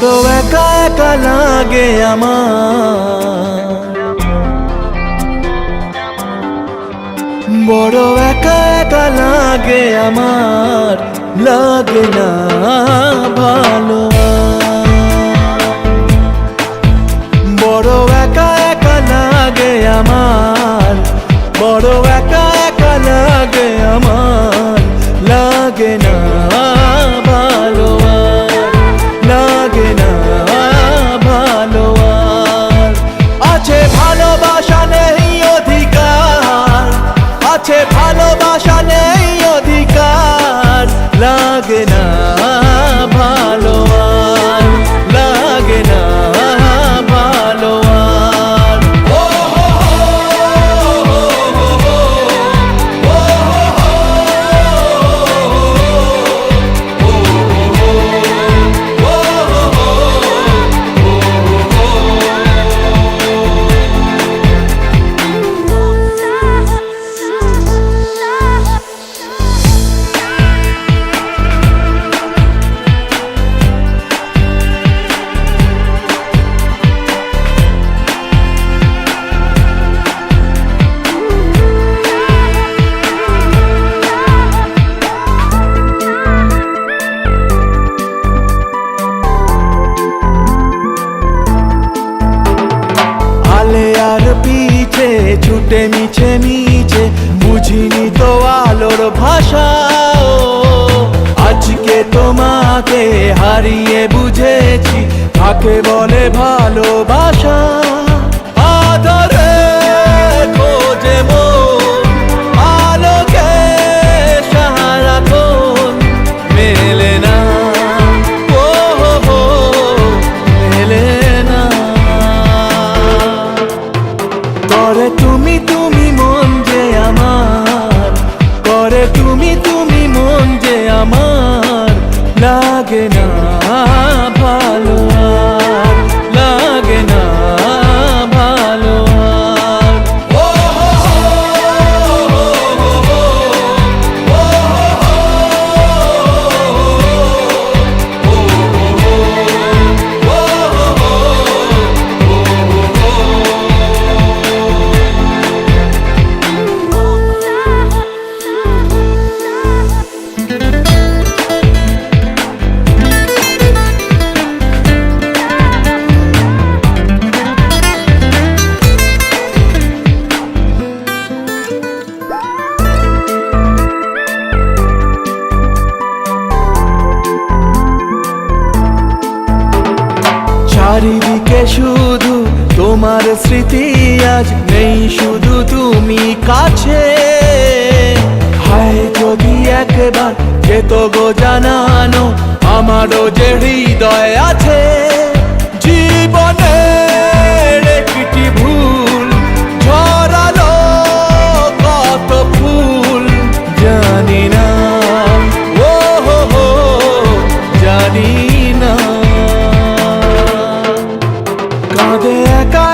বড় একা একা লাগে আমার, বড় একা একা লাগে আমার, লাগে না ভালো। বড় একা একা লাগে আমার, বড় একা একা লাগে আমার, লাগে না ভালো, লাগে না ভালো। আছে ভালোবাসা নেই অধিকার, আছে ভালোবাসা নেই অধিকার, লাগে না ভালো, লাগে না ভালো। পিছে ছুটে মিছে মিছে বুঝিনি তো আলোর ভাষা, আজকে তোমাকে হারিয়ে বুঝেছি কাকে বলে ভালোবাসা। আদরে খোঁজে মন আলোকে সারাক্ষণ, মেলে না ও হো মেলে না। করে তুমি তুমি মন যে আমার, করে তুমি তুমি মন যে আমার, লাগে না ভালো, লাগে না ভালো। চারিদিকে শুধু তোমার স্মৃতি, আজ নেই শুধু তুমি কাছে। হায় যদি একবার যেত গো জানানো আমারও যে হৃদয় আছে। জীবনের একটি ভুল ঝরালো কত ফুল, জানি না ও হো হো জানি না। কাঁদে একা